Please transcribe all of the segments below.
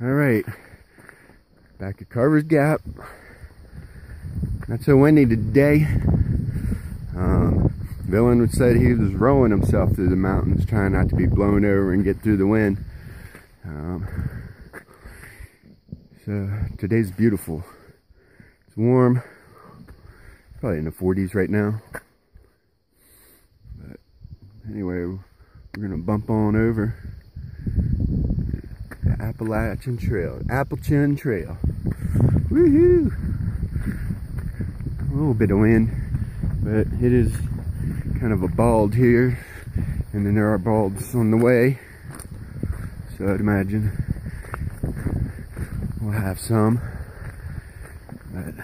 Alright, back at Carver's Gap. Not so windy today. Villain said he was rowing himself through the mountains, trying not to be blown over and get through the wind. So today's beautiful. It's warm, probably in the 40s right now. But anyway, we're gonna bump on over the Appalachian Trail. Woohoo! A little bit of wind, but it is kind of a bald here, and then there are balds on the way, so I'd imagine we'll have some. But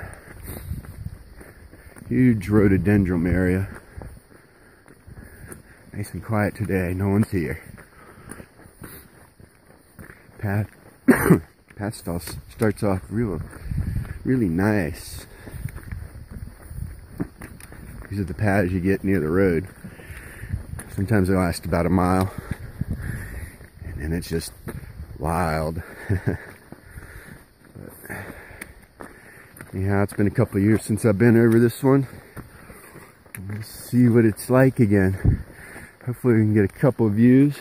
huge rhododendron area, nice and quiet today, no one's here. Path starts off really nice. These are the paths you get near the road. Sometimes they last about a mile, and then it's just wild. But anyhow, it's been a couple of years since I've been over this one. Let's see what it's like again. Hopefully we can get a couple of views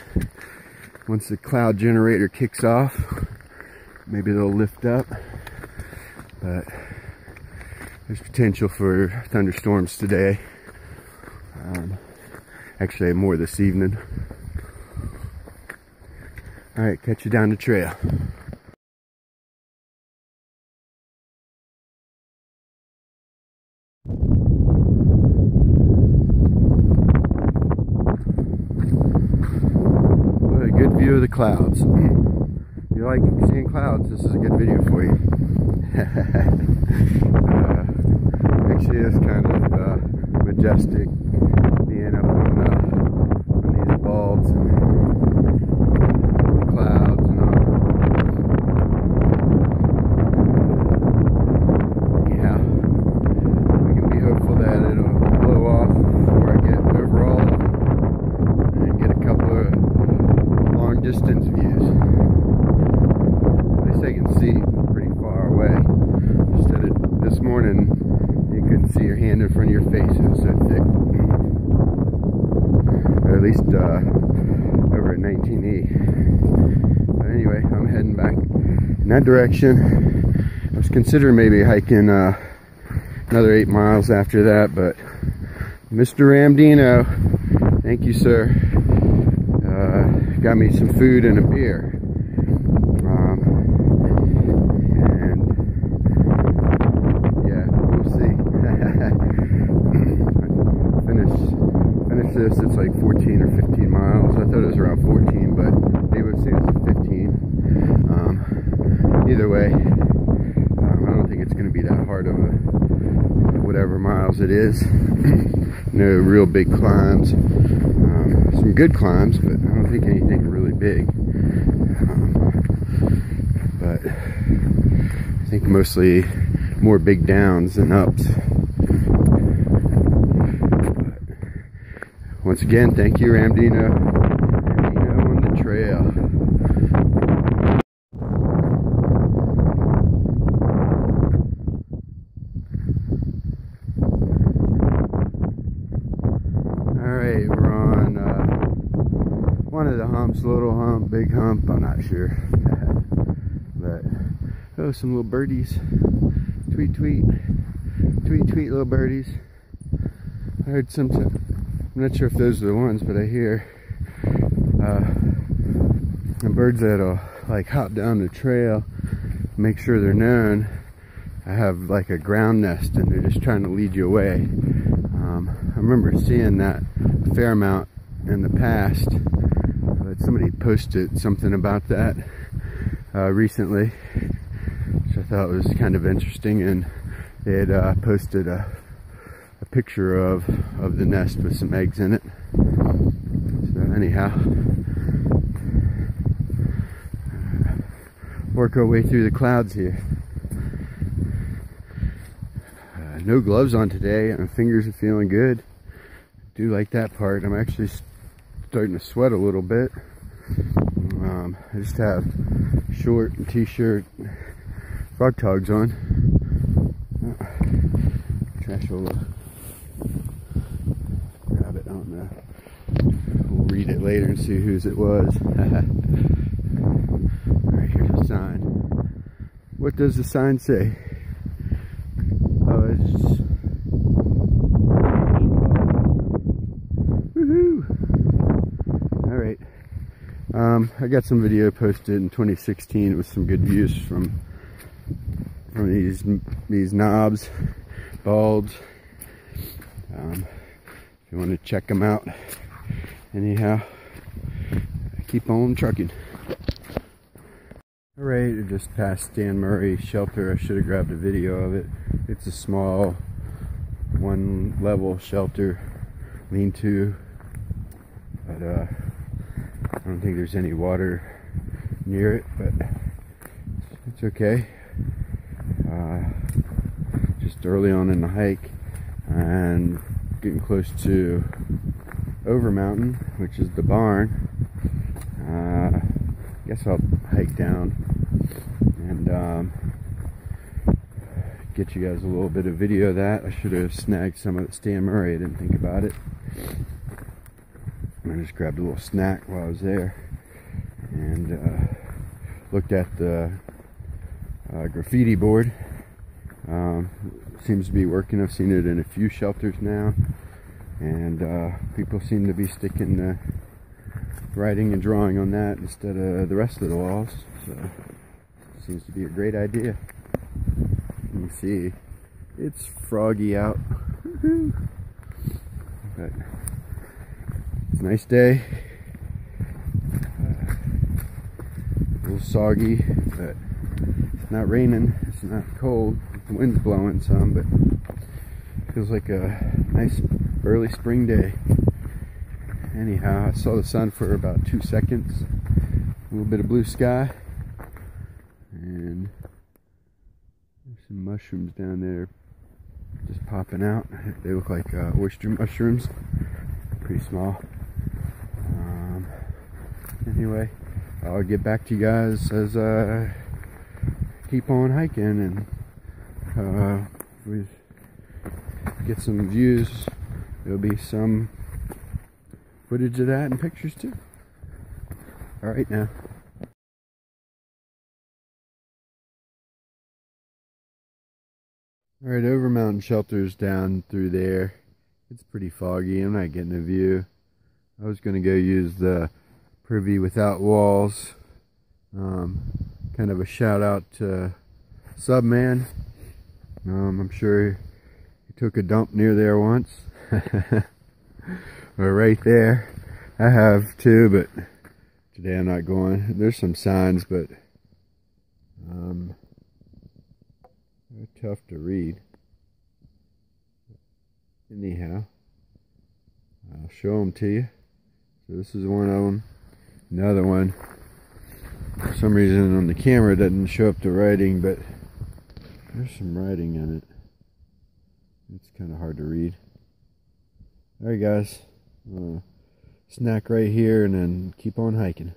once the cloud generator kicks off. Maybe they'll lift up, but there's potential for thunderstorms today. Actually, more this evening. Alright, catch you down the trail. What a good view of the clouds. If you like seeing clouds, this is a good video for you. Actually, it's kind of majestic being up on these bulbs and clouds and all. Yeah, we can be hopeful that it'll blow off before I get overall and get a couple of long distance views. At least I can see pretty far away. Instead of this morning, you couldn't see your hand in front of your face, it was so thick. Or at least over at 19E. But anyway, I'm heading back in that direction. I was considering maybe hiking another 8 miles after that, but Mr. Ramdino, thank you, sir, got me some food and a beer. This, it's like 14 or 15 miles. I thought it was around 14, but maybe we've seen it's 15. Either way, I don't think it's going to be that hard of a whatever miles it is. No real big climbs. Some good climbs, but I don't think anything really big. But I think mostly more big downs than ups. Once again, thank you, Ramdino. Ramdino on the trail. Alright, we're on one of the humps, little hump, big hump, I'm not sure. But, oh, some little birdies. Tweet, tweet. Tweet, tweet, little birdies. I heard some... I'm not sure if those are the ones, but I hear the birds that'll like hop down the trail, make sure they're known. I have like a ground nest and they're just trying to lead you away. I remember seeing that a fair amount in the past, but somebody posted something about that recently, which I thought was kind of interesting, and they had posted a picture of the nest with some eggs in it. So anyhow, work our way through the clouds here. No gloves on today, and my fingers are feeling good. Do like that part. I'm actually starting to sweat a little bit. I just have short and t-shirt, frog togs on. Trash will grab it, I don't know. We'll read it later and see whose it was. Alright, here's a sign. What does the sign say? Oh, it's woohoo! Alright. I got some video posted in 2016 with some good views from these knobs, bulbs. If you want to check them out. Anyhow, keep on trucking. Alright, I just passed Stan Murray shelter. I should have grabbed a video of it. It's a small one level shelter, lean-to, but I don't think there's any water near it, but it's okay. Just early on in the hike and getting close to Over Mountain, which is the barn. Guess I'll hike down and get you guys a little bit of video of that. I should have snagged some of the Stan Murray. I didn't think about it. I just grabbed a little snack while I was there and looked at the graffiti board. Seems to be working. I've seen it in a few shelters now, and people seem to be sticking the writing and drawing on that instead of the rest of the walls, so it seems to be a great idea. You can see it's froggy out. But it's a nice day. A little soggy, but it's not raining, it's not cold. The wind's blowing some, but it feels like a nice early spring day. Anyhow, I saw the sun for about 2 seconds. A little bit of blue sky, and there's some mushrooms down there just popping out. They look like oyster mushrooms, pretty small. Anyway, I'll get back to you guys as I keep on hiking, and we get some views. There'll be some footage of that and pictures too. Alright now. Alright, Over Mountain Shelter's down through there. It's pretty foggy. I'm not getting a view. I was going to go use the Privy Without Walls. Kind of a shout out to Subman. I'm sure he took a dump near there once. Or right there. I have too, but today I'm not going. There's some signs, but they're tough to read. Anyhow, I'll show them to you. So this is one of them. Another one. For some reason on the camera it doesn't show up the writing, but there's some writing in it. It's kind of hard to read. Alright guys, snack right here and then keep on hiking.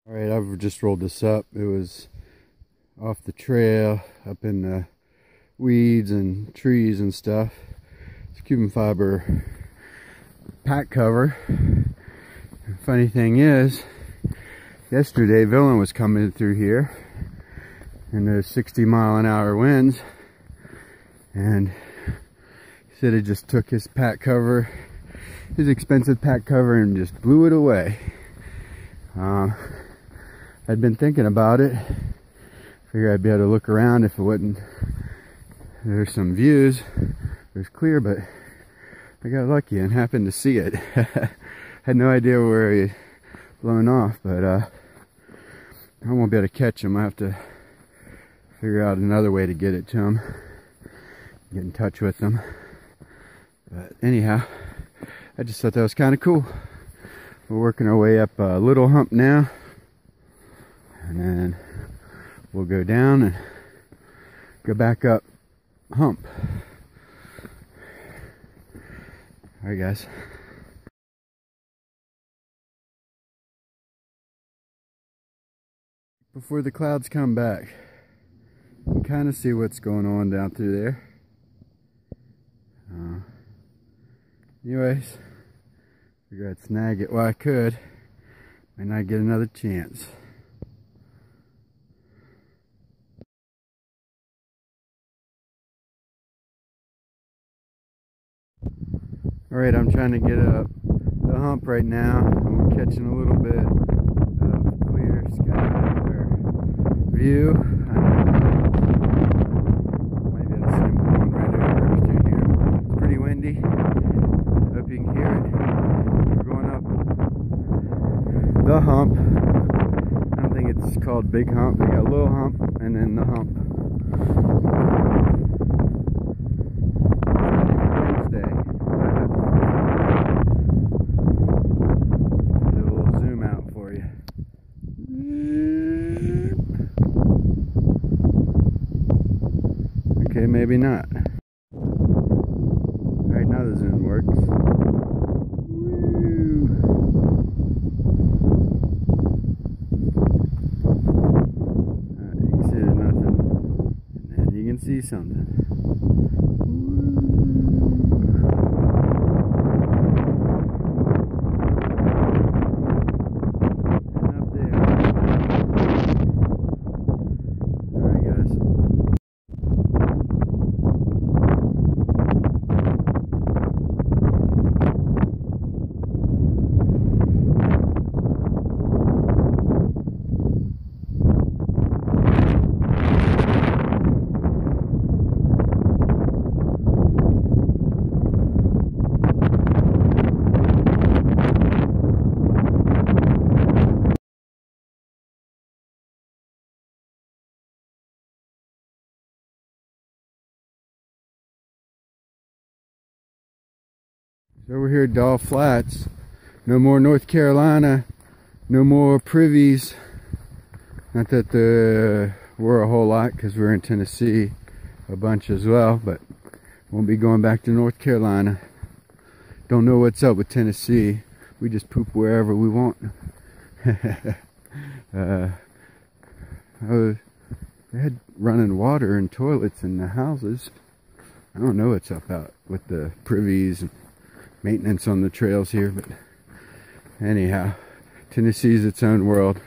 Alright, I've just rolled this up. It was off the trail, up in the weeds and trees and stuff. It's Cuban fiber pack cover. Funny thing is, yesterday Villain was coming through here in those 60-mile-an-hour winds, and he said he just took his pack cover, his expensive pack cover, and just blew it away. I'd been thinking about it. Figured I'd be able to look around if it wasn't. There's some views. There's clear, but I got lucky and happened to see it. Had no idea where he had blown off, but I won't be able to catch him. I have to figure out another way to get it to him. Get in touch with him. But anyhow, I just thought that was kind of cool. We're working our way up a little hump now, and then we'll go down and go back up hump. Alright guys. before the clouds come back. You can kind of see what's going on down through there. Anyways, figured I'd snag it while I could. Might not get another chance. Alright, I'm trying to get up the hump right now. I'm catching a little bit of clear sky or view. Might be able to see them going right over through here. It's pretty windy. Hope you can hear it. We're going up the hump. I don't think it's called Big Hump. We got Little Hump and then the hump. Okay, maybe not. Alright, now the zoom works. Woo. You can see there's nothing. And then you can see something. And up there. Alright, guys. So we're here at Doll Flats. No more North Carolina. No more privies. Not that there were a whole lot because we're in Tennessee a bunch as well, but won't be going back to North Carolina. Don't know what's up with Tennessee. We just poop wherever we want. They had running water and toilets in the houses. I don't know what's up out with the privies and maintenance on the trails here, but anyhow, Tennessee's its own world.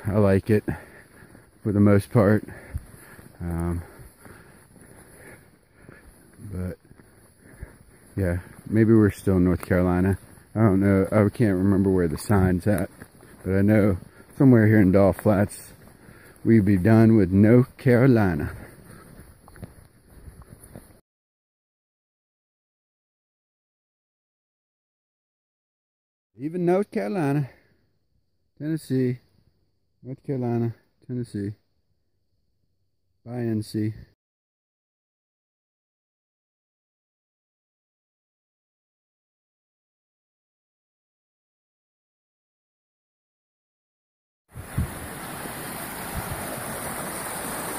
I like it for the most part, but yeah, maybe we're still in North Carolina. I don't know. I can't remember where the sign's at, but I know somewhere here in Doll Flats we'd be done with North Carolina. Even North Carolina, Tennessee, North Carolina, Tennessee, by NC.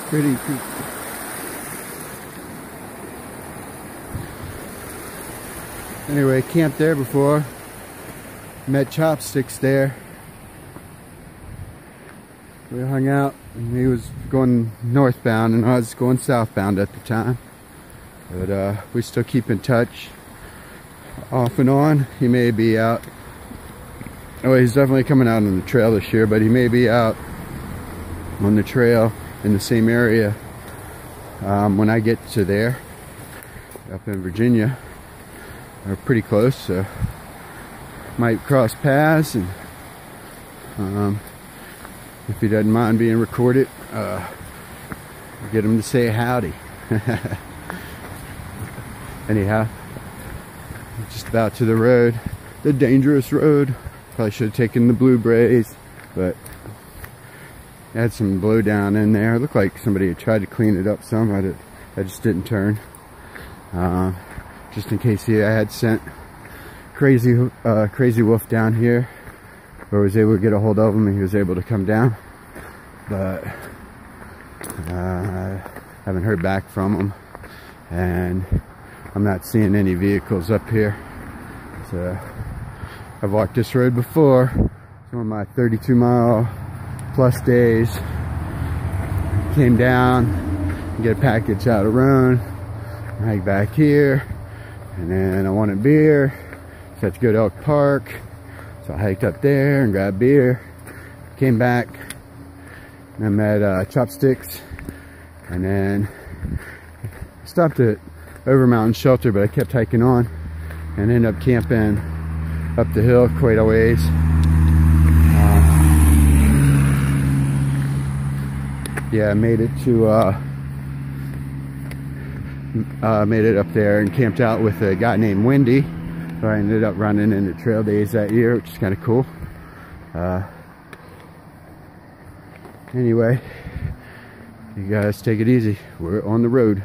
Pretty cool. Anyway, camped there before. Met Chopsticks there. We hung out and he was going northbound and I was going southbound at the time. But we still keep in touch off and on. He may be out. Oh, he's definitely coming out on the trail this year, but he may be out on the trail in the same area when I get to there, up in Virginia. We're pretty close, so might cross paths, and if he doesn't mind being recorded, get him to say howdy. Anyhow, just about to the road, the dangerous road. Probably should have taken the blueberries, but had some blowdown in there. It looked like somebody had tried to clean it up some. I just didn't turn, just in case I had sent Crazy Wolf down here, or was able to get a hold of him and he was able to come down, but I haven't heard back from him, and I'm not seeing any vehicles up here. So I've walked this road before. It's one of my 32-mile plus days. Came down, get a package out of Roan, hike back here, and then I wanted beer, so I had to go to Elk Park. So I hiked up there and grabbed beer, came back, and I met Chopsticks, and then stopped at Over Mountain Shelter, but I kept hiking on and ended up camping up the hill quite a ways. Yeah, I made it to made it up there and camped out with a guy named Wendy, who I ended up running into trail days that year, which is kind of cool. Anyway, you guys take it easy. We're on the road.